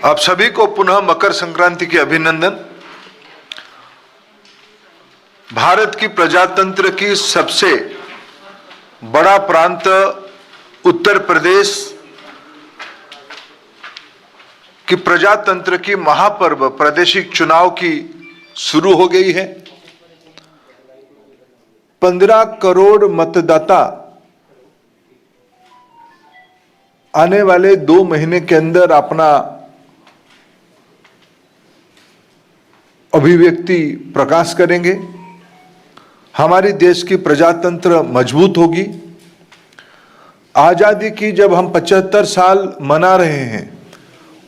आप सभी को पुनः मकर संक्रांति की अभिनंदन। भारत की प्रजातंत्र की सबसे बड़ा प्रांत उत्तर प्रदेश की प्रजातंत्र की महापर्व प्रादेशिक चुनाव की शुरू हो गई है। 15 करोड़ मतदाता आने वाले 2 महीने के अंदर अपना अभिव्यक्ति प्रकाश करेंगे। हमारी देश की प्रजातंत्र मजबूत होगी। आजादी की जब हम 75 साल मना रहे हैं,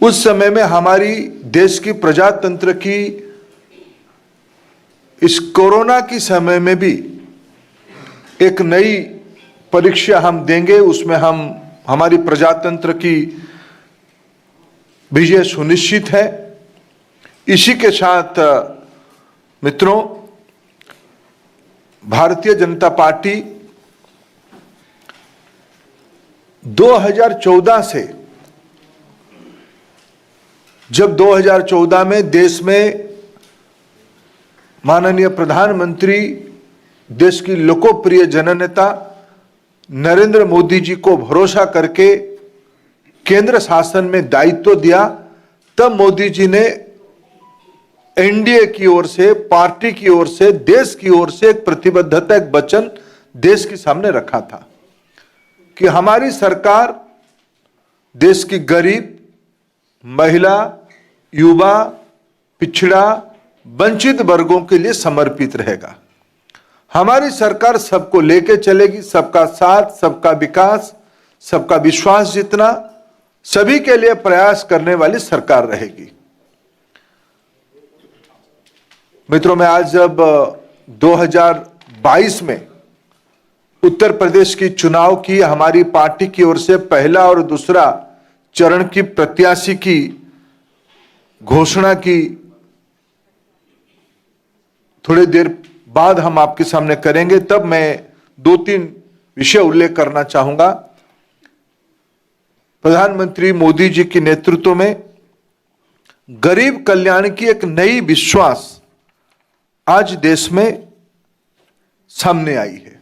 उस समय में हमारी देश की प्रजातंत्र की इस कोरोना की समय में भी एक नई परीक्षा हम देंगे। उसमें हमारी प्रजातंत्र की विजय सुनिश्चित है। इसी के साथ मित्रों, भारतीय जनता पार्टी 2014 से, जब 2014 में देश में माननीय प्रधानमंत्री, देश की लोकप्रिय जननेता नरेंद्र मोदी जी को भरोसा करके केंद्र शासन में दायित्व दिया, तब मोदी जी ने एनडीए की ओर से, पार्टी की ओर से, देश की ओर से एक प्रतिबद्धता, एक वचन देश के सामने रखा था कि हमारी सरकार देश की गरीब, महिला, युवा, पिछड़ा, वंचित वर्गों के लिए समर्पित रहेगा। हमारी सरकार सबको लेके चलेगी, सबका साथ, सबका विकास, सबका विश्वास जीतना, सभी के लिए प्रयास करने वाली सरकार रहेगी। मित्रों, मैं आज जब 2022 में उत्तर प्रदेश की चुनाव की हमारी पार्टी की ओर से पहला और दूसरा चरण की प्रत्याशी की घोषणा की, थोड़ी देर बाद हम आपके सामने करेंगे, तब मैं 2-3 विषय उल्लेख करना चाहूंगा। प्रधानमंत्री मोदी जी के नेतृत्व में गरीब कल्याण की एक नई विश्वास आज देश में सामने आई है।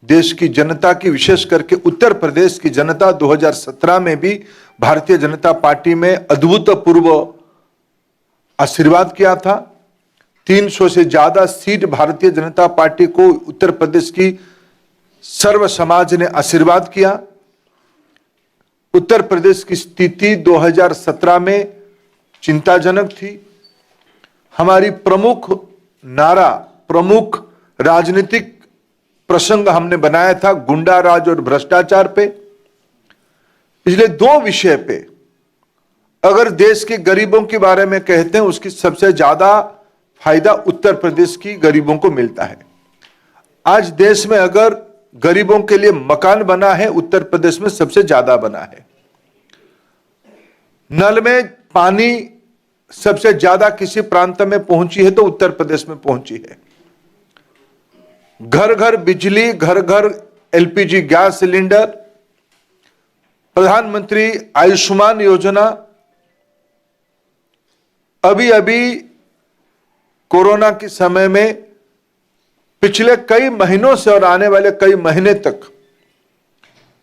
देश की जनता की, विशेष करके उत्तर प्रदेश की जनता 2017 में भी भारतीय जनता पार्टी में अभूतपूर्व आशीर्वाद किया था। 300 से ज्यादा सीट भारतीय जनता पार्टी को उत्तर प्रदेश की सर्व समाज ने आशीर्वाद किया। उत्तर प्रदेश की स्थिति 2017 में चिंताजनक थी। हमारी प्रमुख नारा, प्रमुख राजनीतिक प्रसंग हमने बनाया था गुंडा राज और भ्रष्टाचार पे। इसलिए 2 विषय पे अगर देश के गरीबों के बारे में कहते हैं, उसकी सबसे ज्यादा फायदा उत्तर प्रदेश की गरीबों को मिलता है। आज देश में अगर गरीबों के लिए मकान बना है, उत्तर प्रदेश में सबसे ज्यादा बना है। नल में पानी सबसे ज्यादा किसी प्रांत में पहुंची है तो उत्तर प्रदेश में पहुंची है। घर घर बिजली, घर घर एलपीजी गैस सिलेंडर, प्रधानमंत्री आयुष्मान योजना, अभी कोरोना के समय में पिछले कई महीनों से और आने वाले कई महीने तक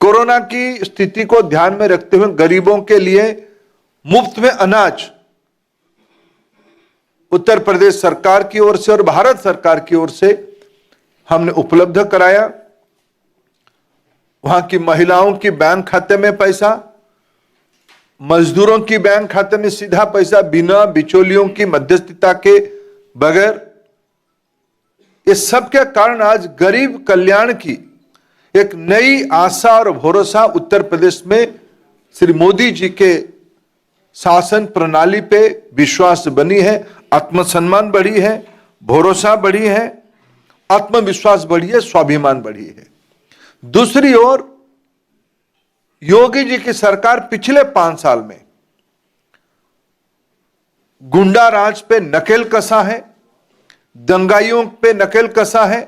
कोरोना की स्थिति को ध्यान में रखते हुए गरीबों के लिए मुफ्त में अनाज उत्तर प्रदेश सरकार की ओर से और भारत सरकार की ओर से हमने उपलब्ध कराया। वहां की महिलाओं की बैंक खाते में पैसा, मजदूरों की बैंक खाते में सीधा पैसा, बिना बिचौलियों की मध्यस्थता के बगैर। ये सब के कारण आज गरीब कल्याण की एक नई आशा और भरोसा उत्तर प्रदेश में श्री मोदी जी के शासन प्रणाली पे विश्वास बनी है। आत्मसम्मान बढ़ी है, भरोसा बढ़ी है, आत्मविश्वास बढ़ी है, स्वाभिमान बढ़ी है। दूसरी ओर योगी जी की सरकार पिछले 5 साल में गुंडा राज पे नकेल कसा है, दंगाइयों पे नकेल कसा है,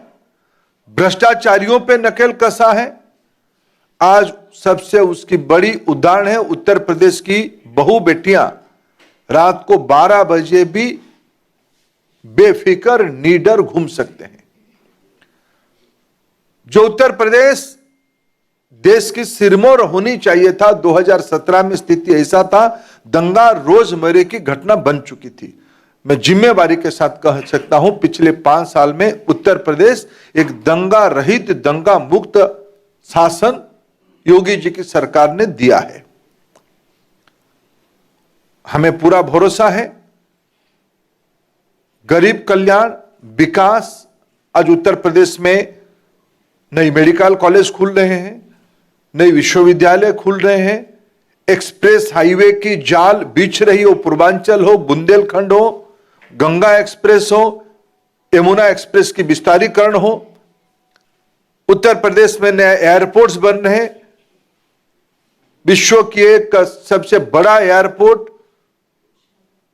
भ्रष्टाचारियों पे नकेल कसा है। आज सबसे उसकी बड़ी उदाहरण है उत्तर प्रदेश की बहू बेटियां रात को 12 बजे भी बेफिक्र निडर घूम सकते हैं। जो उत्तर प्रदेश देश की सिरमौर होनी चाहिए था, 2017 में स्थिति ऐसा था, दंगा रोजमर्रे की घटना बन चुकी थी। मैं जिम्मेवारी के साथ कह सकता हूं, पिछले 5 साल में उत्तर प्रदेश एक दंगा रहित, दंगा मुक्त शासन योगी जी की सरकार ने दिया है। हमें पूरा भरोसा है, गरीब कल्याण, विकास। आज उत्तर प्रदेश में नई मेडिकल कॉलेज खुल रहे हैं, नई विश्वविद्यालय खुल रहे हैं, एक्सप्रेस हाईवे की जाल बिछ रही हो, पूर्वांचल हो, बुंदेलखंड हो, गंगा एक्सप्रेस हो, यमुना एक्सप्रेस की विस्तारीकरण हो। उत्तर प्रदेश में नए एयरपोर्ट्स बन रहे हैं, विश्व की एक सबसे बड़ा एयरपोर्ट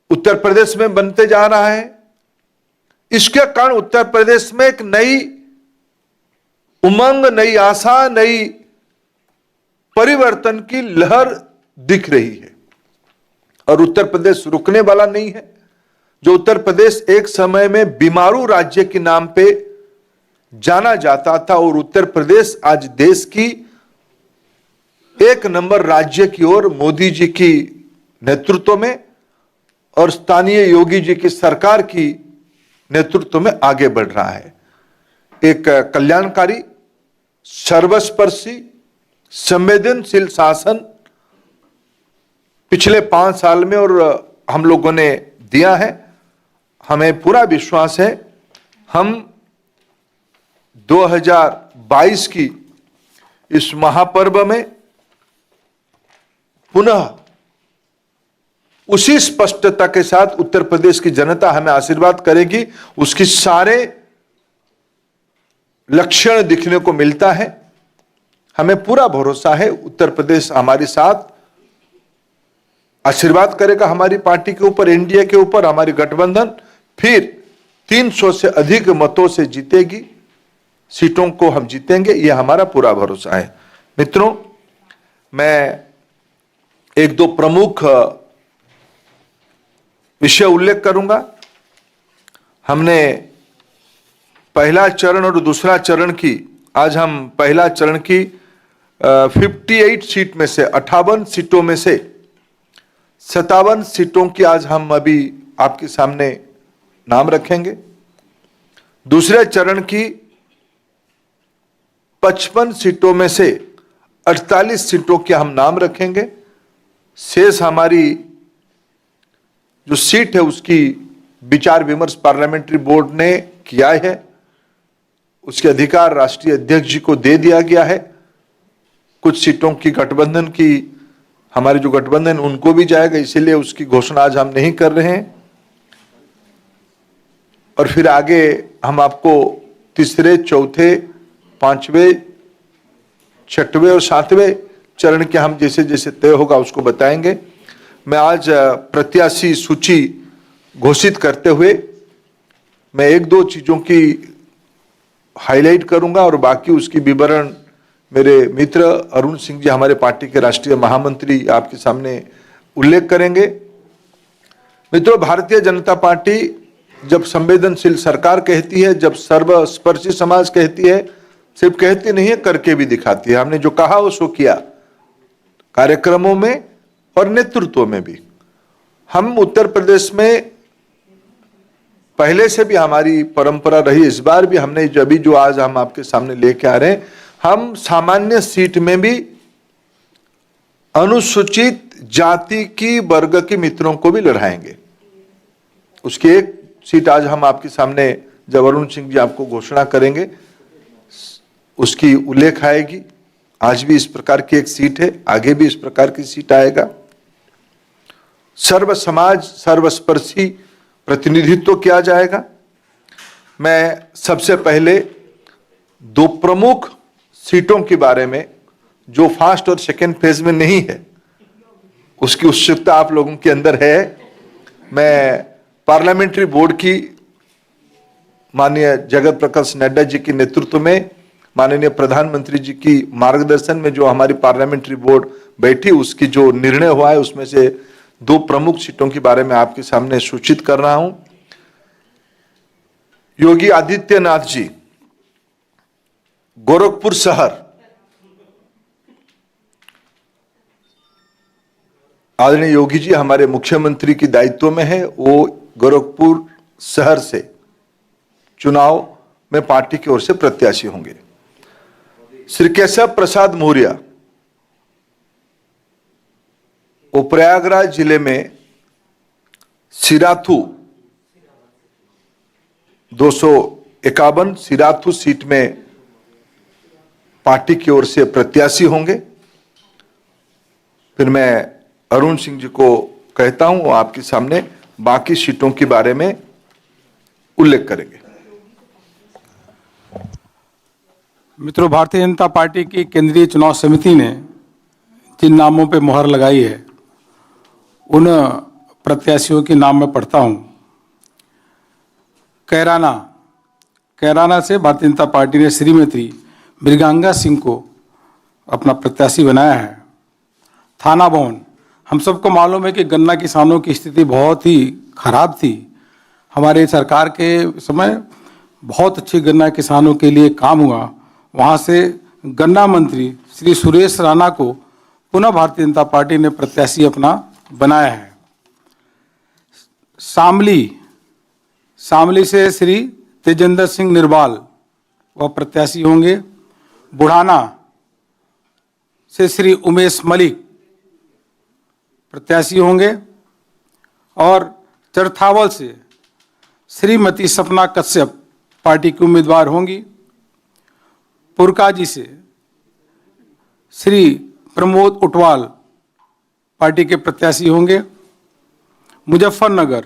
उत्तर प्रदेश में बनते जा रहा है। इसके कारण उत्तर प्रदेश में एक नई उमंग, नई आशा, नई परिवर्तन की लहर दिख रही है। और उत्तर प्रदेश रुकने वाला नहीं है। जो उत्तर प्रदेश एक समय में बीमारू राज्य के नाम पे जाना जाता था, और उत्तर प्रदेश आज देश की 1 नंबर राज्य की ओर मोदी जी की नेतृत्व में और स्थानीय योगी जी की सरकार की नेतृत्व में आगे बढ़ रहा है। एक कल्याणकारी, सर्वस्पर्शी, संवेदनशील शासन पिछले 5 साल में और हम लोगों ने दिया है। हमें पूरा विश्वास है, हम 2022 की इस महापर्व में पुनः उसी स्पष्टता के साथ उत्तर प्रदेश की जनता हमें आशीर्वाद करेगी। उसकी सारे लक्षण दिखने को मिलता है। हमें पूरा भरोसा है, उत्तर प्रदेश हमारे साथ आशीर्वाद करेगा, हमारी पार्टी के ऊपर, एनडीए के ऊपर। हमारी गठबंधन फिर 300 से अधिक मतों से जीतेगी, सीटों को हम जीतेंगे, यह हमारा पूरा भरोसा है। मित्रों, मैं 1-2 प्रमुख विषय उल्लेख करूंगा। हमने पहला चरण और दूसरा चरण की, आज हम पहला चरण की 58 सीट में से 58 सीटों में से 57 सीटों की आज हम अभी आपके सामने नाम रखेंगे। दूसरे चरण की 55 सीटों में से 48 सीटों के हम नाम रखेंगे। शेष हमारी जो सीट है उसकी विचार विमर्श पार्लियामेंट्री बोर्ड ने किया है, उसके अधिकार राष्ट्रीय अध्यक्ष जी को दे दिया गया है। कुछ सीटों की गठबंधन की, हमारे जो गठबंधन उनको भी जाएगा, इसीलिए उसकी घोषणा आज हम नहीं कर रहे हैं। और फिर आगे हम आपको तीसरे, चौथे, 5वें, 6वें और 7वें चरण के हम जैसे जैसे तय होगा उसको बताएंगे। मैं आज प्रत्याशी सूची घोषित करते हुए मैं 1-2 चीजों की हाईलाइट करूंगा और बाकी उसकी विवरण मेरे मित्र अरुण सिंह जी, हमारे पार्टी के राष्ट्रीय महामंत्री, आपके सामने उल्लेख करेंगे। मित्रों, भारतीय जनता पार्टी जब संवेदनशील सरकार कहती है, जब सर्वस्पर्शी समाज कहती है, सिर्फ कहती नहीं है, करके भी दिखाती है। हमने जो कहा वो सो किया, कार्यक्रमों में और नेतृत्व में भी। हम उत्तर प्रदेश में पहले से भी हमारी परंपरा रही, इस बार भी हमने जो आज हम आपके सामने लेके आ रहे हैं, हम सामान्य सीट में भी अनुसूचित जाति की वर्ग के मित्रों को भी लड़ाएंगे। उसकी एक सीट आज हम आपके सामने, जब अरुण सिंह जी आपको घोषणा करेंगे, उसकी उल्लेख आएगी। आज भी इस प्रकार की एक सीट है, आगे भी इस प्रकार की सीट आएगा। सर्व समाज, सर्वस्पर्शी प्रतिनिधित्व किया जाएगा। मैं सबसे पहले 2 प्रमुख सीटों के बारे में, जो फर्स्ट और सेकेंड फेज में नहीं है, उसकी उत्सुकता आप लोगों के अंदर है। मैं पार्लियामेंट्री बोर्ड की माननीय जगत प्रकाश नड्डा जी के नेतृत्व में, माननीय प्रधानमंत्री जी की मार्गदर्शन में जो हमारी पार्लियामेंट्री बोर्ड बैठी, उसकी जो निर्णय हुआ है उसमें से 2 प्रमुख सीटों के बारे में आपके सामने सूचित कर रहा हूं। योगी आदित्यनाथ जी, गोरखपुर शहर, आदरणीय योगी जी हमारे मुख्यमंत्री की दायित्व में है, वो गोरखपुर शहर से चुनाव में पार्टी की ओर से प्रत्याशी होंगे। श्री केशव प्रसाद मौर्य, वो प्रयागराज जिले में सिराथू 251 सिराथू सीट में पार्टी की ओर से प्रत्याशी होंगे। फिर मैं अरुण सिंह जी को कहता हूं, वो आपके सामने बाकी सीटों के बारे में उल्लेख करेंगे। मित्रों, भारतीय जनता पार्टी की केंद्रीय चुनाव समिति ने जिन नामों पर मुहर लगाई है उन प्रत्याशियों के नाम मैं पढ़ता हूं। कैराना से भारतीय जनता पार्टी ने श्रीमती मृगांगा सिंह को अपना प्रत्याशी बनाया है। थाना भवन, हम सबको मालूम है कि गन्ना किसानों की स्थिति बहुत ही खराब थी। हमारे सरकार के समय बहुत अच्छी गन्ना किसानों के लिए काम हुआ। वहाँ से गन्ना मंत्री श्री सुरेश राणा को पुनः भारतीय जनता पार्टी ने प्रत्याशी अपना बनाया है। शामली से श्री तेजेंद्र सिंह निर्वाल वह प्रत्याशी होंगे। बुढ़ाना से श्री उमेश मलिक प्रत्याशी होंगे और चरथावल से श्रीमती सपना कश्यप पार्टी की उम्मीदवार होंगी। पुरकाजी से श्री प्रमोद उटवाल पार्टी के प्रत्याशी होंगे। मुजफ्फरनगर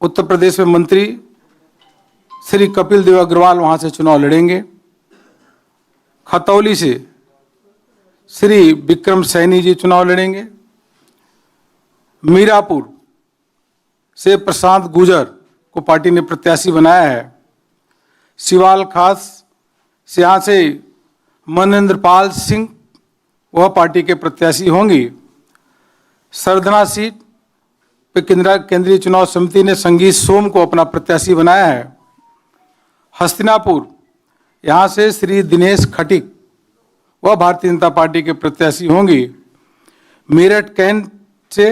उत्तर प्रदेश में मंत्री श्री कपिल देव अग्रवाल वहां से चुनाव लड़ेंगे। खतौली से श्री विक्रम सैनी जी चुनाव लड़ेंगे। मीरापुर से प्रशांत गुजर को पार्टी ने प्रत्याशी बनाया है। सिवाल खास से यहाँ से मनेंद्रपाल सिंह वह पार्टी के प्रत्याशी होंगी। सरधना सीट पे केंद्रीय चुनाव समिति ने संगीत सोम को अपना प्रत्याशी बनाया है। हस्तिनापुर यहाँ से श्री दिनेश खटीक वह भारतीय जनता पार्टी के प्रत्याशी होंगी। मेरठ कैंट से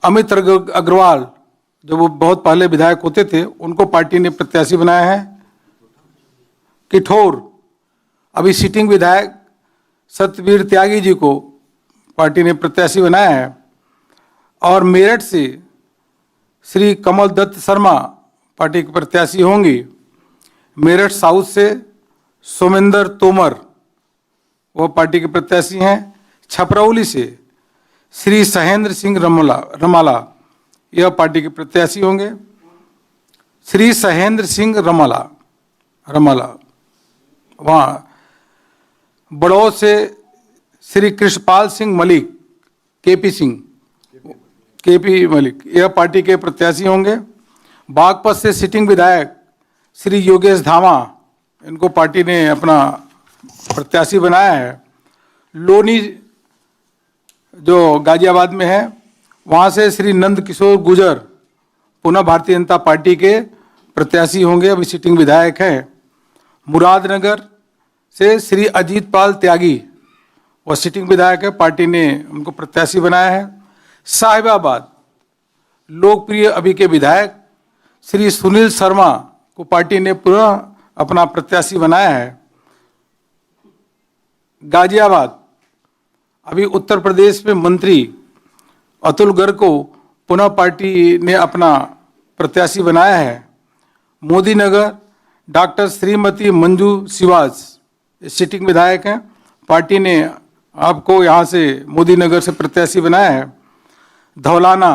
अमित अग्रवाल, जो वो बहुत पहले विधायक होते थे, उनको पार्टी ने प्रत्याशी बनाया है। किठौर अभी सिटिंग विधायक सत्यवीर त्यागी जी को पार्टी ने प्रत्याशी बनाया है। और मेरठ से श्री कमल दत्त शर्मा पार्टी के प्रत्याशी होंगी। मेरठ साउथ से सोमेंद्र तोमर वह पार्टी के प्रत्याशी हैं। छपरौली से श्री सहेंद्र सिंह रमाला यह पार्टी के प्रत्याशी होंगे। श्री सहेंद्र सिंह रमाला वहाँ। बड़ौद से श्री कृष्णपाल सिंह मलिक केपी मलिक यह पार्टी के प्रत्याशी होंगे। बागपत से सिटिंग विधायक श्री योगेश धामा, इनको पार्टी ने अपना प्रत्याशी बनाया है। लोनी जो गाजियाबाद में है, वहाँ से श्री नंद किशोर गुजर पुनः भारतीय जनता पार्टी के प्रत्याशी होंगे, अभी सिटिंग विधायक हैं। मुरादनगर से श्री अजीत पाल त्यागी वह सिटिंग विधायक है, पार्टी ने उनको प्रत्याशी बनाया है। साहिबाबाद लोकप्रिय अभी के विधायक श्री सुनील शर्मा को पार्टी ने पुनः अपना प्रत्याशी बनाया है। गाजियाबाद अभी उत्तर प्रदेश में मंत्री अतुल गर्ग को पुनः पार्टी ने अपना प्रत्याशी बनाया है। मोदी नगर डॉक्टर श्रीमती मंजू शिवाज सिटिंग विधायक हैं, पार्टी ने आपको यहाँ से मोदी नगर से प्रत्याशी बनाया है। धौलाना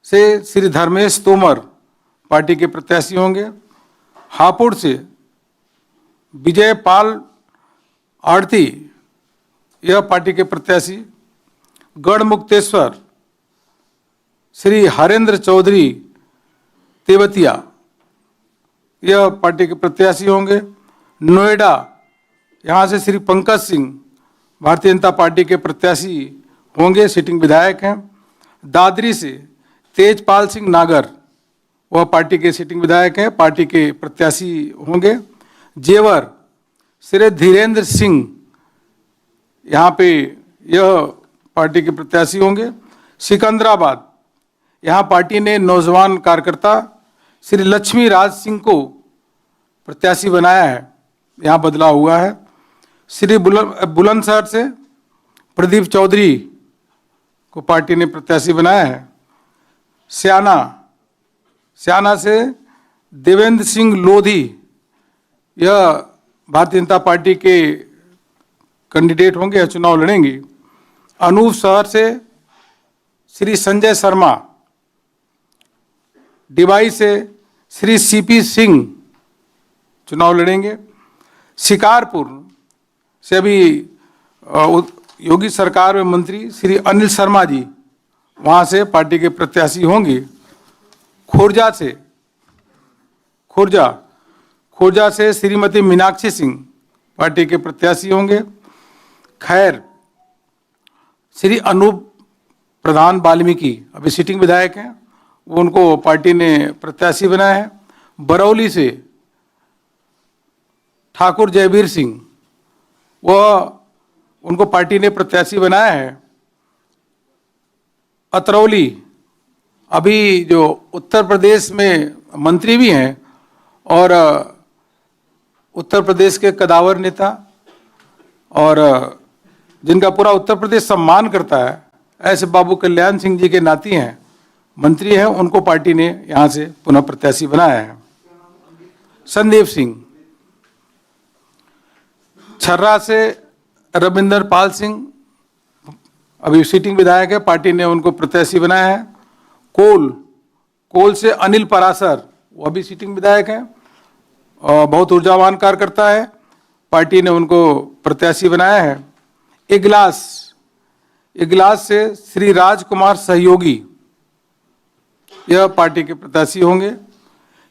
से श्री धर्मेश तोमर पार्टी के प्रत्याशी होंगे। हापुड़ से विजय पाल आरती यह पार्टी के प्रत्याशी। गढ़मुक्तेश्वर श्री हरेंद्र चौधरी तेवतिया यह पार्टी के प्रत्याशी होंगे। नोएडा यहाँ से श्री पंकज सिंह भारतीय जनता पार्टी के प्रत्याशी होंगे, सिटिंग विधायक हैं। दादरी से तेजपाल सिंह नागर, वह पार्टी के सिटिंग विधायक हैं, पार्टी के प्रत्याशी होंगे। जेवर श्री धीरेन्द्र सिंह, यहाँ पे यह पार्टी के प्रत्याशी होंगे। सिकंदराबाद, यहाँ पार्टी ने नौजवान कार्यकर्ता श्री लक्ष्मी राज सिंह को प्रत्याशी बनाया है, यहाँ बदलाव हुआ है। श्री बुलंदशहर से प्रदीप चौधरी को पार्टी ने प्रत्याशी बनाया है। स्याना से देवेंद्र सिंह लोधी, यह भारतीय जनता पार्टी के कैंडिडेट होंगे, यह चुनाव लड़ेंगे। अनूप शहर से श्री संजय शर्मा, डिवाई से श्री सीपी सिंह चुनाव लड़ेंगे। शिकारपुर से अभी योगी सरकार में मंत्री श्री अनिल शर्मा जी, वहाँ से पार्टी के प्रत्याशी होंगे। खुर्जा से श्रीमती मीनाक्षी सिंह पार्टी के प्रत्याशी होंगे। खैर, श्री अनूप प्रधान वाल्मीकि अभी सिटिंग विधायक हैं, वो उनको पार्टी ने प्रत्याशी बनाया है। बरौली से ठाकुर जयवीर सिंह, वह उनको पार्टी ने प्रत्याशी बनाया है। अतरौली, अभी जो उत्तर प्रदेश में मंत्री भी हैं और उत्तर प्रदेश के कदावर नेता और जिनका पूरा उत्तर प्रदेश सम्मान करता है, ऐसे बाबू कल्याण सिंह जी के नाती हैं, मंत्री हैं, उनको पार्टी ने यहाँ से पुनः प्रत्याशी बनाया है। संदीप सिंह, छर्रा से रविंदर पाल सिंह अभी सिटिंग विधायक है, पार्टी ने उनको प्रत्याशी बनाया है। कोल से अनिल परासर, वो अभी सिटिंग विधायक हैं और बहुत ऊर्जावान कार्यकर्ता है, पार्टी ने उनको प्रत्याशी बनाया है। इगलास से श्री राजकुमार सहयोगी, यह पार्टी के प्रत्याशी होंगे।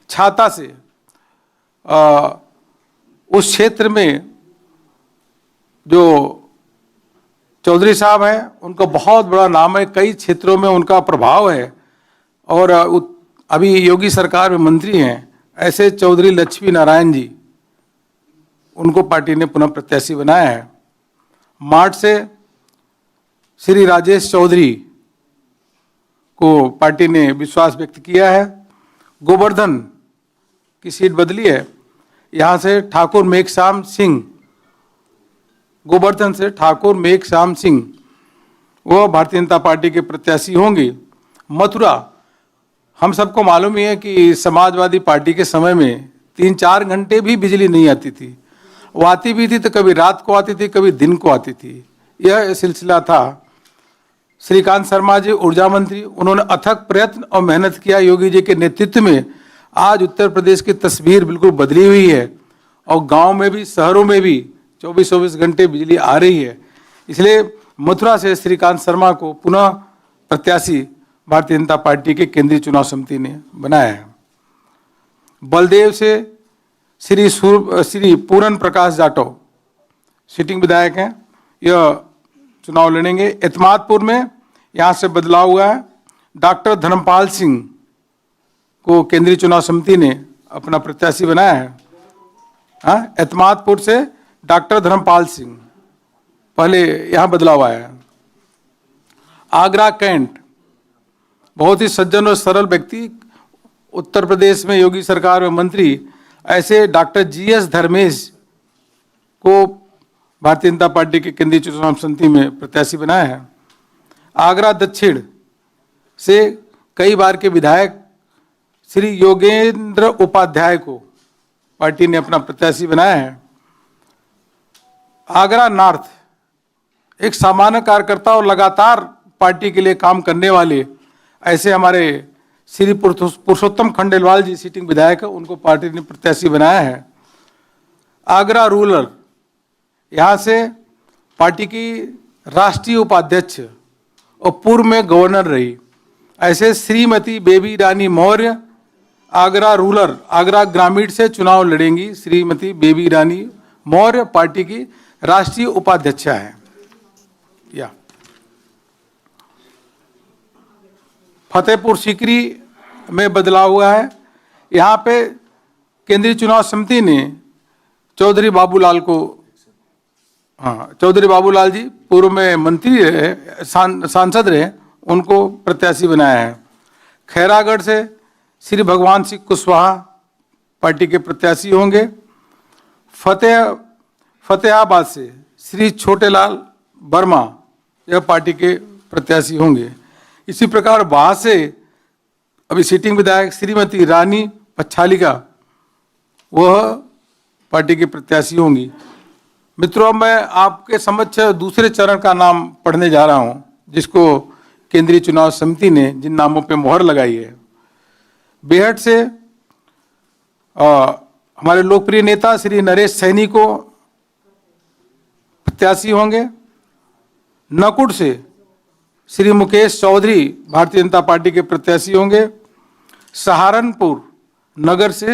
छाता से उस क्षेत्र में जो चौधरी साहब हैं, उनका बहुत बड़ा नाम है, कई क्षेत्रों में उनका प्रभाव है और अभी योगी सरकार में मंत्री हैं, ऐसे चौधरी लक्ष्मी नारायण जी, उनको पार्टी ने पुनः प्रत्याशी बनाया है। मार्ट से श्री राजेश चौधरी को पार्टी ने विश्वास व्यक्त किया है। गोवर्धन की सीट बदली है, यहाँ से ठाकुर मेघश्याम सिंह, गोवर्धन से ठाकुर मेघश्याम सिंह, वो भारतीय जनता पार्टी के प्रत्याशी होंगे। मथुरा, हम सबको मालूम ही है कि समाजवादी पार्टी के समय में 3-4 घंटे भी बिजली नहीं आती थी, वो आती भी थी तो कभी रात को आती थी, कभी दिन को आती थी, यह सिलसिला था। श्रीकांत शर्मा जी ऊर्जा मंत्री, उन्होंने अथक प्रयत्न और मेहनत किया योगी जी के नेतृत्व में। आज उत्तर प्रदेश की तस्वीर बिल्कुल बदली हुई है और गांव में भी शहरों में भी 24-24 घंटे बिजली आ रही है, इसलिए मथुरा से श्रीकांत शर्मा को पुनः प्रत्याशी भारतीय जनता पार्टी के केंद्रीय चुनाव समिति ने बनाया है। बलदेव से श्री पूरन प्रकाश जाटव सिटिंग विधायक हैं, यह चुनाव लड़ेंगे। एतमादपुर में यहाँ से बदलाव हुआ है, डॉक्टर धर्मपाल सिंह को केंद्रीय चुनाव समिति ने अपना प्रत्याशी बनाया है। हाँ, एतमादपुर से डॉक्टर धर्मपाल सिंह, पहले यहाँ बदलाव आया है। आगरा कैंट, बहुत ही सज्जन और सरल व्यक्ति, उत्तर प्रदेश में योगी सरकार में मंत्री, ऐसे डॉक्टर GS धर्मेश को भारतीय जनता पार्टी के केंद्रीय चुनाव समिति में प्रत्याशी बनाया है। आगरा दक्षिण से कई बार के विधायक श्री योगेंद्र उपाध्याय को पार्टी ने अपना प्रत्याशी बनाया है। आगरा नॉर्थ, एक सामान्य कार्यकर्ता और लगातार पार्टी के लिए काम करने वाले ऐसे हमारे श्री पुरुषोत्तम खंडेलवाल जी सिटिंग विधायक है, उनको पार्टी ने प्रत्याशी बनाया है। आगरा रूरल, यहाँ से पार्टी की राष्ट्रीय उपाध्यक्ष और पूर्व में गवर्नर रही ऐसे श्रीमती बेबी रानी मौर्य आगरा रूरल, आगरा ग्रामीण से चुनाव लड़ेंगी। श्रीमती बेबी रानी मौर्य पार्टी की राष्ट्रीय उपाध्यक्षा है। या फतेहपुर सीकरी में बदलाव हुआ है। यहाँ पे केंद्रीय चुनाव समिति ने चौधरी बाबूलाल को, चौधरी बाबूलाल जी पूर्व में मंत्री रहे, सांसद रहे, उनको प्रत्याशी बनाया है। खैरागढ़ से श्री भगवान सिंह कुशवाहा पार्टी के प्रत्याशी होंगे। फतेहाबाद से श्री छोटेलाल वर्मा यह पार्टी के प्रत्याशी होंगे। इसी प्रकार वहां से अभी सिटिंग विधायक श्रीमती रानी पच्छालिका वह पार्टी की प्रत्याशी होंगी। मित्रों, मैं आपके समक्ष दूसरे चरण का नाम पढ़ने जा रहा हूं, जिसको केंद्रीय चुनाव समिति ने जिन नामों पे मोहर लगाई है। बेहट से हमारे लोकप्रिय नेता श्री नरेश सैनी को प्रत्याशी होंगे। नकुड़ से श्री मुकेश चौधरी भारतीय जनता पार्टी के प्रत्याशी होंगे। सहारनपुर नगर से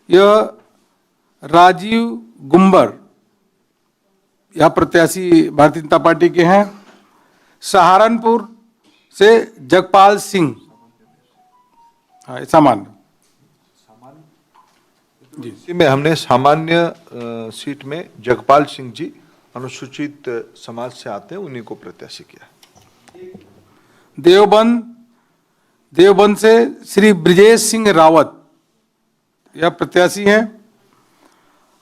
यह राजीव गुम्बर यह प्रत्याशी भारतीय जनता पार्टी के हैं। सहारनपुर से जगपाल सिंह, सामान्य जी, इसी में हमने सामान्य सीट में जगपाल सिंह जी अनुसूचित समाज से आते हैं, उन्हीं को प्रत्याशी किया। देवबंद से श्री ब्रिजेश सिंह रावत यह प्रत्याशी हैं।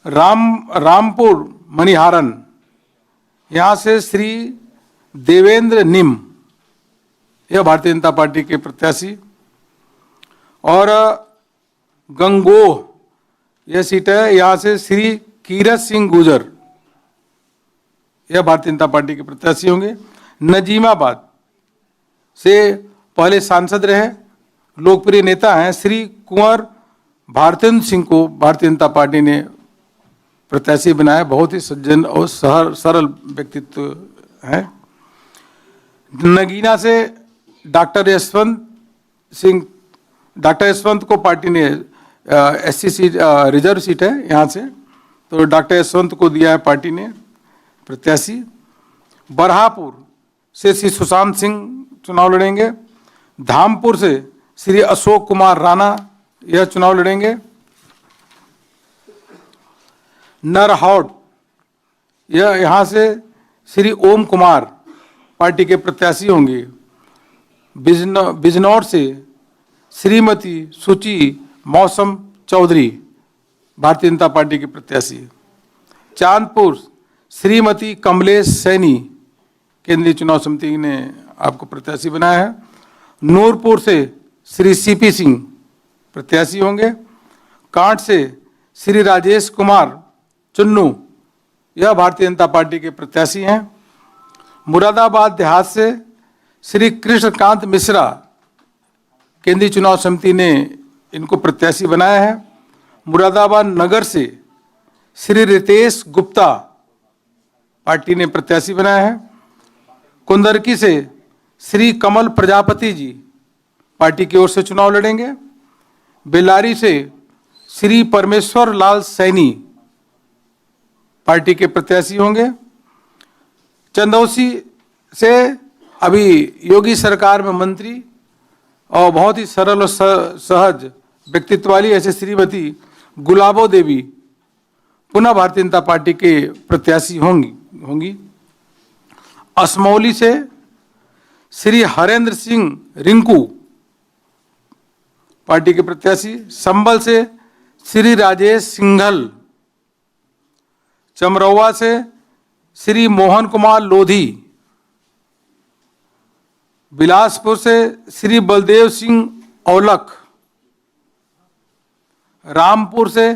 रामपुर मणिहारन यहाँ से श्री देवेंद्र निम यह भारतीय जनता पार्टी के प्रत्याशी। और गंगोह यह सीट है, यहाँ से श्री कीरत सिंह गुजर यह भारतीय जनता पार्टी के प्रत्याशी होंगे। नजीमाबाद से पहले सांसद रहे, लोकप्रिय नेता हैं, श्री कुंवर भारतेंद्र सिंह को भारतीय जनता पार्टी ने प्रत्याशी बनाया। बहुत ही सज्जन और सरल व्यक्तित्व है। नगीना से डॉक्टर यशवंत को पार्टी ने एससी सीट, रिजर्व सीट है यहाँ से, तो डॉक्टर यशवंत को दिया है पार्टी ने प्रत्याशी। बरहापुर से श्री सुशांत सिंह चुनाव लड़ेंगे। धामपुर से श्री अशोक कुमार राणा यह चुनाव लड़ेंगे। नरहौड यह यहाँ से श्री ओम कुमार पार्टी के प्रत्याशी होंगे। बिजनौर से श्रीमती सुची मौसम चौधरी भारतीय जनता पार्टी के प्रत्याशी। चांदपुर श्रीमती कमलेश सैनी केंद्रीय चुनाव समिति ने आपको प्रत्याशी बनाया है। नूरपुर से श्री सीपी सिंह प्रत्याशी होंगे। कांट से श्री राजेश कुमार चुन्नू यह भारतीय जनता पार्टी के प्रत्याशी हैं। मुरादाबाद देहात से श्री कृष्णकांत मिश्रा केंद्रीय चुनाव समिति ने इनको प्रत्याशी बनाया है। मुरादाबाद नगर से श्री रितेश गुप्ता पार्टी ने प्रत्याशी बनाया है। कुंदरकी से श्री कमल प्रजापति जी पार्टी की ओर से चुनाव लड़ेंगे। बेलारी से श्री परमेश्वर लाल सैनी पार्टी के प्रत्याशी होंगे। चंदौसी से अभी योगी सरकार में मंत्री और बहुत ही सरल और सहज व्यक्तित्व वाली ऐसे श्रीमती गुलाबो देवी पुनः भारतीय जनता पार्टी के प्रत्याशी होंगी। असमौली से श्री हरेंद्र सिंह रिंकू पार्टी के प्रत्याशी। संबल से श्री राजेश सिंघल। चमरौवा से श्री मोहन कुमार लोधी। बिलासपुर से श्री बलदेव सिंह औलख। रामपुर से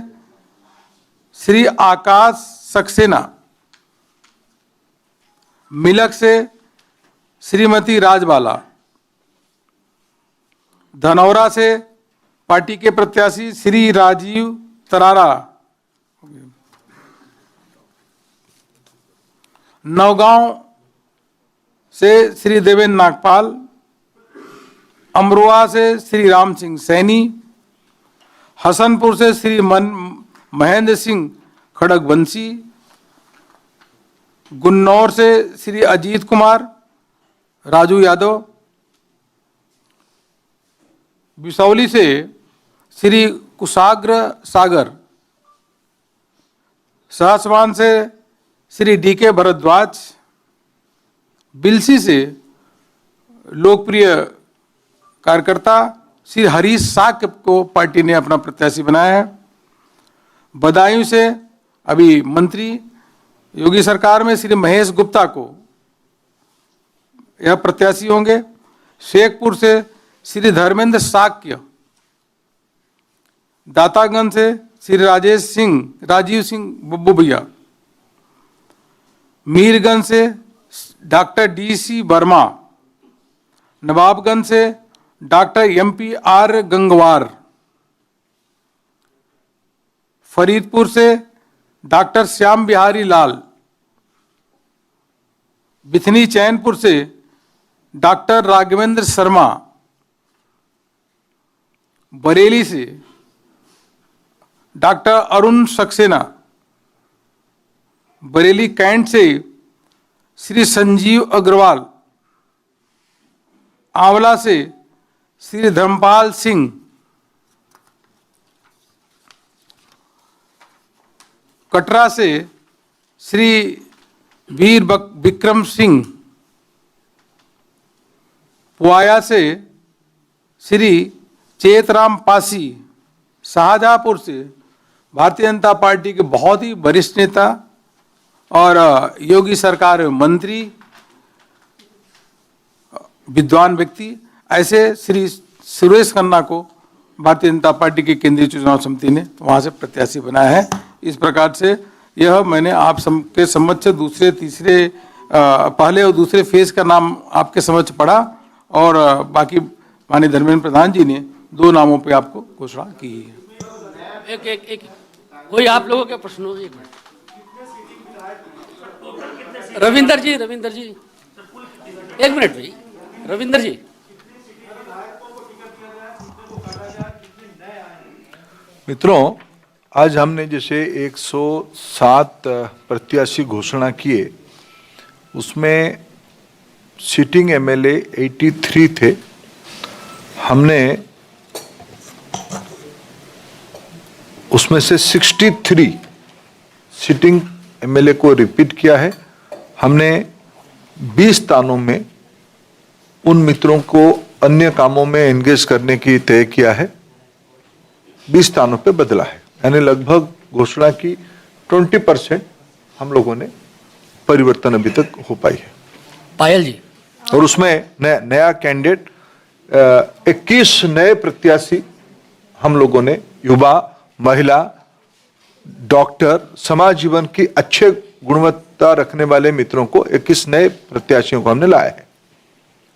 श्री आकाश सक्सेना। मिलक से श्रीमती राजबाला। धनौरा से पार्टी के प्रत्याशी श्री राजीव तरारा। नौगांव से श्री देवेंद्र नागपाल। अमरोहा से श्री राम सिंह सैनी। हसनपुर से श्री महेंद्र सिंह खड़गवंशी। गुन्नौर से श्री अजीत कुमार, राजू यादव, बिसौली से श्री कुशाग्र सागर, सहसवान से श्री डीके भरद्वाज, बिलसी से लोकप्रिय कार्यकर्ता श्री हरीश साक को पार्टी ने अपना प्रत्याशी बनाया है। बदायूं से अभी मंत्री योगी सरकार में श्री महेश गुप्ता को यह प्रत्याशी होंगे। शेखपुर से श्री धर्मेंद्र साक्य, दातागंज से श्री राजीव सिंह बब्बू भैया, मीरगंज से डॉक्टर DC वर्मा, नवाबगंज से डॉक्टर MP.R. गंगवार, फरीदपुर से डॉक्टर श्याम बिहारी लाल, बिथनी चैनपुर से डॉक्टर राघवेंद्र शर्मा, बरेली से डॉक्टर अरुण सक्सेना, बरेली कैंट से श्री संजीव अग्रवाल, आंवला से श्री धर्मपाल सिंह, कटरा से श्री वीर विक्रम सिंह, पुआया से श्री चेतराम पासी, शाहजहांपुर से भारतीय जनता पार्टी के बहुत ही वरिष्ठ नेता और योगी सरकार में मंत्री, विद्वान व्यक्ति, ऐसे श्री सुरेश खन्ना को भारतीय जनता पार्टी की केंद्रीय चुनाव समिति ने वहां से प्रत्याशी बनाया है। इस प्रकार से यह मैंने आप के समक्ष दूसरे तीसरे पहले और दूसरे फेज का नाम आपके समक्ष पढ़ा और बाकी माननीय धर्मेंद्र प्रधान जी ने 2 नामों पे आपको घोषणा की है। एक कोई आप लोगों के प्रश्न हो? एक मिनट, रविंदर जी एक मिनट भाई, रविंदर जी। मित्रों, आज हमने जैसे 107 प्रत्याशी घोषणा किए, उसमें सिटिंग MLA 83 थे। हमने उसमें से 63 सिटिंग MLA को रिपीट किया है। हमने 20 स्थानों में उन मित्रों को अन्य कामों में एंगेज करने की तय किया है, 20 स्थानों पे बदला है, यानी लगभग घोषणा की 20% हम लोगों ने परिवर्तन अभी तक हो पाई है। पायल जी, और उसमें नया कैंडिडेट 21 नए प्रत्याशी हम लोगों ने युवा, महिला, डॉक्टर, समाज जीवन की अच्छे गुणवत्ता रखने वाले मित्रों को 21 नए प्रत्याशियों को हमने लाया है।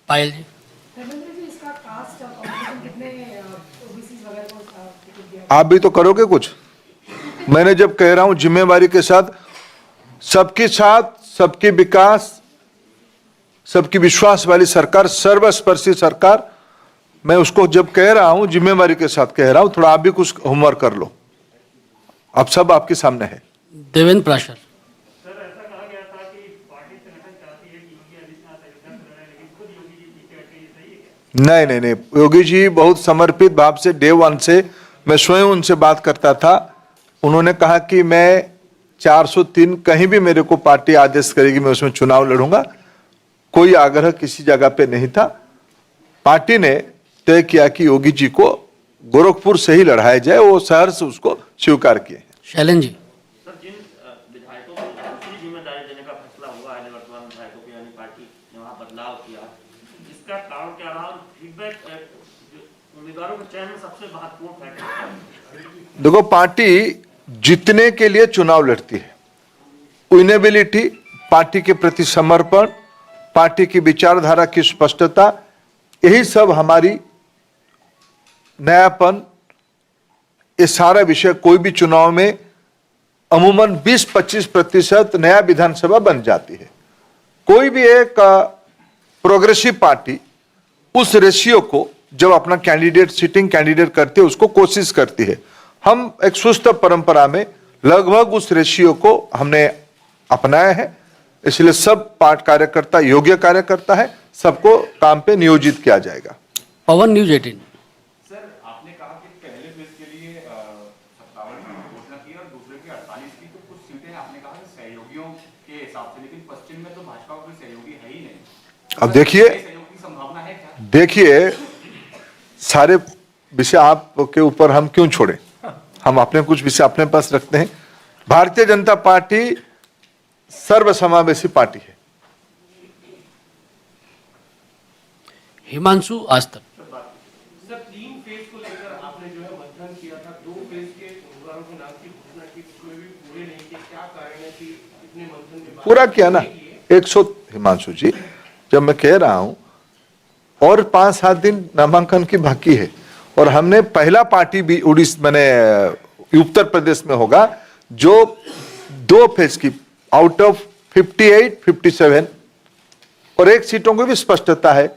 पायल जी, आप भी तो करोगे कुछ। मैंने जब कह रहा हूं जिम्मेवारी के साथ, सबके विकास, सबकी विश्वास वाली सरकार, सर्वस्पर्शी सरकार, मैं उसको जब कह रहा हूं जिम्मेवारी के साथ कह रहा हूं। थोड़ा आप भी कुछ होमवर्क कर लो, अब सब आपके सामने है। देवेंद्र प्राशर। नहीं, योगी जी बहुत समर्पित भाव से डे 1 से मैं स्वयं उनसे बात करता था। उन्होंने कहा कि मैं 403 कहीं भी मेरे को पार्टी आदेश करेगी मैं उसमें चुनाव लड़ूंगा। कोई आग्रह किसी जगह पे नहीं था। पार्टी ने तय किया कि योगी जी को गोरखपुर से ही लड़ाया जाए, वो शहर से उसको स्वीकार किए। शैलन जी, सर, जिन विधायकों को दूसरी जिम्मेदारी देने का फैसला हुआ है, निवर्तमान विधायकों की, यानी पार्टी ने वहां बदलाव किया, इसका कारण क्या रहा? फीडबैक उम्मीदवारों के चयन में सबसे महत्वपूर्ण फैक्टर। देखो, पार्टी जीतने के लिए चुनाव लड़ती है। विनेबिलिटी, पार्टी के प्रति समर्पण, पार्टी की विचारधारा की स्पष्टता, यही सब हमारी नयापन, ये सारा विषय कोई भी चुनाव में अमूमन 20-25% नया विधानसभा बन जाती है। कोई भी एक प्रोग्रेसिव पार्टी उस रेशियो को जब अपना कैंडिडेट, सिटिंग कैंडिडेट करती है, उसको कोशिश करती है। हम एक सुस्त परंपरा में लगभग उस रेशियो को हमने अपनाया है। इसलिए सब पार्टी कार्यकर्ता योग्य कार्यकर्ता है, सबको काम पे नियोजित किया जाएगा। पवन न्यूज 18। सर, आपने कहा कि पहले फेज के लिए 57 की घोषणा की और दूसरे की 48 की, तो कुछ सीटें आपने कहा कि सहयोगियों के हिसाब से, लेकिन पश्चिम में तो भाजपा का कोई सहयोगी है ही नहीं। अब देखिए, सहयोग की संभावना है क्या? देखिए सारे विषय आपके ऊपर हम क्यों छोड़े, हम अपने कुछ विषय अपने पास रखते हैं। भारतीय जनता पार्टी सर्वसमावेशी पार्टी है। हिमांशु आज तक। सर, 3 फेज को लेकर आपने जो है मतदान किया था, 2 फेज के उम्मीदवारों के नाम की घोषणा की, उसमें भी पूरे नहीं किए, क्या कारण है कि इतने मतदान के बाद पूरा किया ना 100। हिमांशु जी, जब मैं कह रहा हूं और 5-7 दिन नामांकन की बाकी है, और हमने पहला पार्टी भी उड़ीसा मैंने उत्तर प्रदेश में होगा जो 2 फेज की आउट ऑफ 58, 57 और 1 सीटों की भी स्पष्टता है,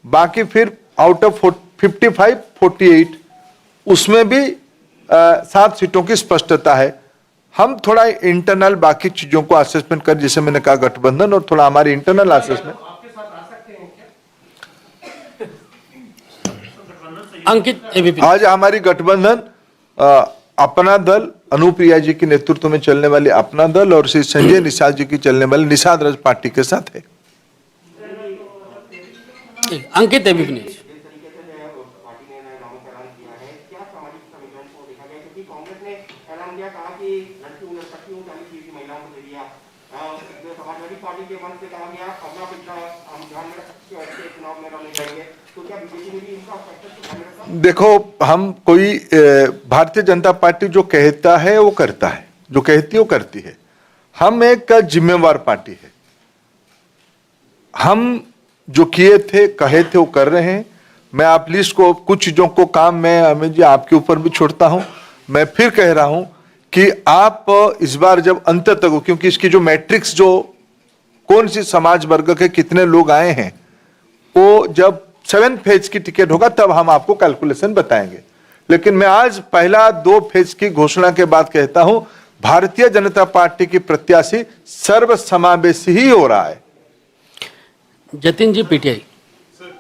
बाकी फिर आउट ऑफ 55, 48 उसमें भी 7 सीटों की स्पष्टता है। हम थोड़ा इंटरनल बाकी चीजों को असेसमेंट कर, जैसे मैंने कहा गठबंधन, और थोड़ा हमारी इंटरनल असेसमेंट। आपके साथ आ सकते हैं क्या? अंकित एबीपी। आज हमारी गठबंधन अपना दल, अनुप्रिया जी के नेतृत्व में चलने वाली अपना दल और श्री संजय निषाद जी की चलने वाली निषाद राज पार्टी के साथ है। अंकित एबीपी न्यूज। जिस तरीके से जो है पार्टी ने नामों का ऐलान किया है, क्या सामाजिक समीकरण को देखा गया? क्योंकि कांग्रेस ने ऐलान किया, कहा कि लड़कियों 40 की महिलाओं को दे दिया। जो समाजवादी पार्टी के मन से कहा गया, अगला पिछड़ा हम ध्यान में रख के चुनाव में लड़ने जाएंगे, तो क्या बीजेपी ने भी इनका फैक्टर ध्यान में रखा? देखो, हम कोई भारतीय जनता पार्टी जो कहता है वो करता है, जो कहती है वो करती है। हम एक जिम्मेवार पार्टी है। हम जो किए थे, कहे थे, वो कर रहे हैं। मैं आप लिस्ट को, कुछ चीजों को काम में अमित जी आपके ऊपर भी छोड़ता हूं। मैं फिर कह रहा हूं कि आप इस बार जब अंत तक हो, क्योंकि इसकी जो मैट्रिक्स, जो कौन सी समाज वर्ग के कितने लोग आए हैं, वो जब 7 फेज की टिकट होगा तब हम आपको कैलकुलेशन बताएंगे। लेकिन मैं आज पहला 2 फेज की घोषणा के बाद कहता हूं, भारतीय जनता पार्टी की प्रत्याशी सर्वसमावेशी ही हो रहा है। जतिन जी पीटीआई। सर,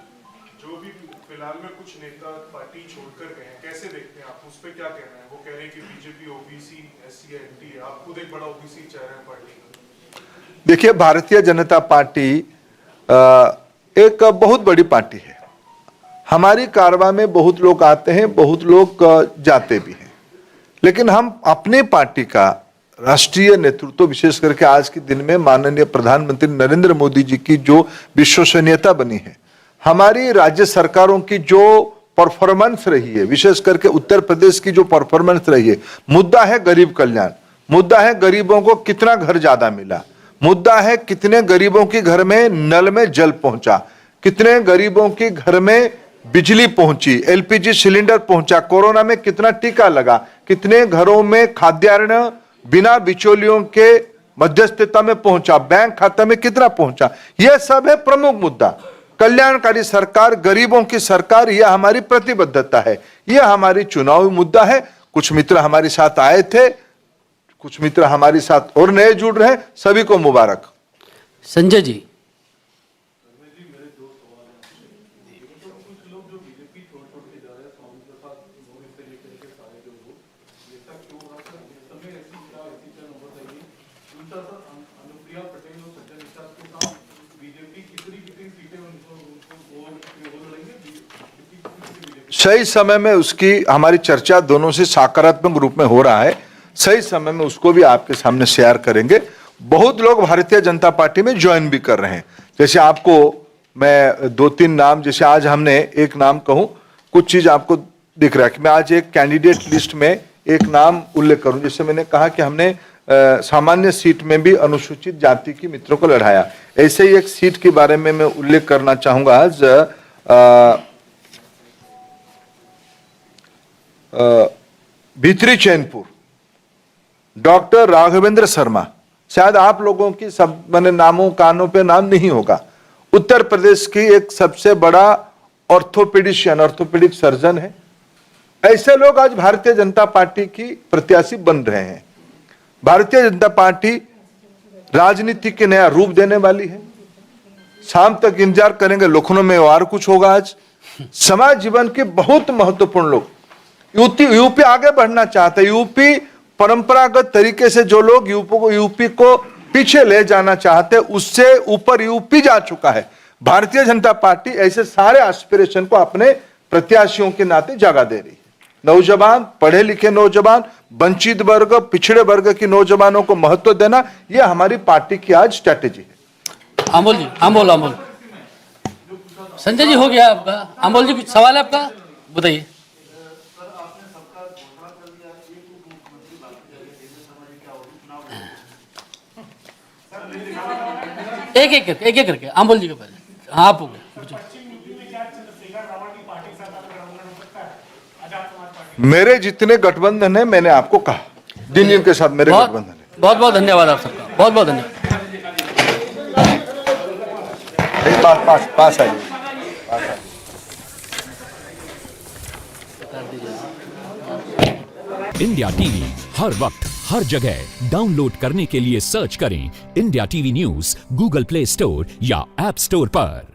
जो भी फिलहाल में कुछ नेता पार्टी छोड़कर गए हैं, कैसे देखते हैं आप, उस पे क्या कहना है? वो कह रहे हैं कि बीजेपी ओबीसी, एससी, एनटी है, आप खुद एक बड़ा ओबीसी चेहरा है पार्टी का। देखिए, भारतीय जनता पार्टी एक बहुत बड़ी पार्टी है। हमारी कारवां में बहुत लोग आते हैं, बहुत लोग जाते भी हैं, लेकिन हम अपने पार्टी का राष्ट्रीय नेतृत्व, विशेष करके आज के दिन में माननीय प्रधानमंत्री नरेंद्र मोदी जी की जो विश्वसनीयता बनी है, हमारी राज्य सरकारों की जो परफॉर्मेंस रही है, विशेष करके उत्तर प्रदेश की जो परफॉर्मेंस रही है, मुद्दा है गरीब कल्याण, मुद्दा है गरीबों को कितना घर ज्यादा मिला, मुद्दा है कितने गरीबों के घर में नल में जल पहुंचा, कितने गरीबों के घर में बिजली पहुंची, एलपीजी सिलेंडर पहुंचा, कोरोना में कितना टीका लगा, कितने घरों में खाद्यान्न बिना बिचौलियों के मध्यस्थता में पहुंचा, बैंक खाता में कितना पहुंचा, यह सब है प्रमुख मुद्दा। कल्याणकारी सरकार, गरीबों की सरकार, यह हमारी प्रतिबद्धता है, यह हमारी चुनावी मुद्दा है। कुछ मित्र हमारे साथ आए थे, कुछ मित्र हमारे साथ और नए जुड़ रहे हैं, सभी को मुबारक। संजय जी। सही समय में उसकी हमारी चर्चा दोनों से सकारात्मक रूप में हो रहा है। सही समय में उसको भी आपके सामने शेयर करेंगे। बहुत लोग भारतीय जनता पार्टी में ज्वाइन भी कर रहे हैं। जैसे आपको मैं 2-3 नाम, जैसे आज हमने एक नाम कहूं, कुछ चीज आपको दिख रहा है कि मैं आज एक कैंडिडेट लिस्ट में एक नाम उल्लेख करूं। जैसे मैंने कहा कि हमने सामान्य सीट में भी अनुसूचित जाति की मित्रों को लड़ाया, ऐसे ही एक सीट के बारे में मैं उल्लेख करना चाहूंगा। आज भीतरी चैनपुर, डॉक्टर राघवेंद्र शर्मा, शायद आप लोगों की सब मैंने नामों कानों पे नाम नहीं होगा, उत्तर प्रदेश की एक सबसे बड़ा ऑर्थोपेडिशियन, ऑर्थोपेडिक सर्जन है। ऐसे लोग आज भारतीय जनता पार्टी की प्रत्याशी बन रहे हैं। भारतीय जनता पार्टी राजनीति के नया रूप देने वाली है। शाम तक इंतजार करेंगे, लखनऊ में और कुछ होगा। आज समाज जीवन के बहुत महत्वपूर्ण लोग, यूपी आगे बढ़ना चाहते हैं। यूपी परंपरागत तरीके से जो लोग यूपी को पीछे ले जाना चाहते, उससे ऊपर यूपी जा चुका है। भारतीय जनता पार्टी ऐसे सारे एस्पिरेशन को अपने प्रत्याशियों के नाते जगह दे रही है। नौजवान, पढ़े लिखे नौजवान, वंचित वर्ग, पिछड़े वर्ग के नौजवानों को महत्व देना, यह हमारी पार्टी की आज स्ट्रैटेजी है। अमोल जी, अमोल संजय जी हो गया आपका। अमोल जी कुछ सवाल है आपका, बताइए। एक एक करके अमोल जी के पहले। हाँ, आप हो गए। मेरे जितने गठबंधन है, मैंने आपको कहा जिन के साथ मेरे गठबंधन है। बहुत बहुत धन्यवाद आप सबका, बहुत बहुत धन्यवाद। पास आइए। इंडिया टीवी हर वक्त हर जगह डाउनलोड करने के लिए सर्च करें India TV news Google play store या ऐप स्टोर पर।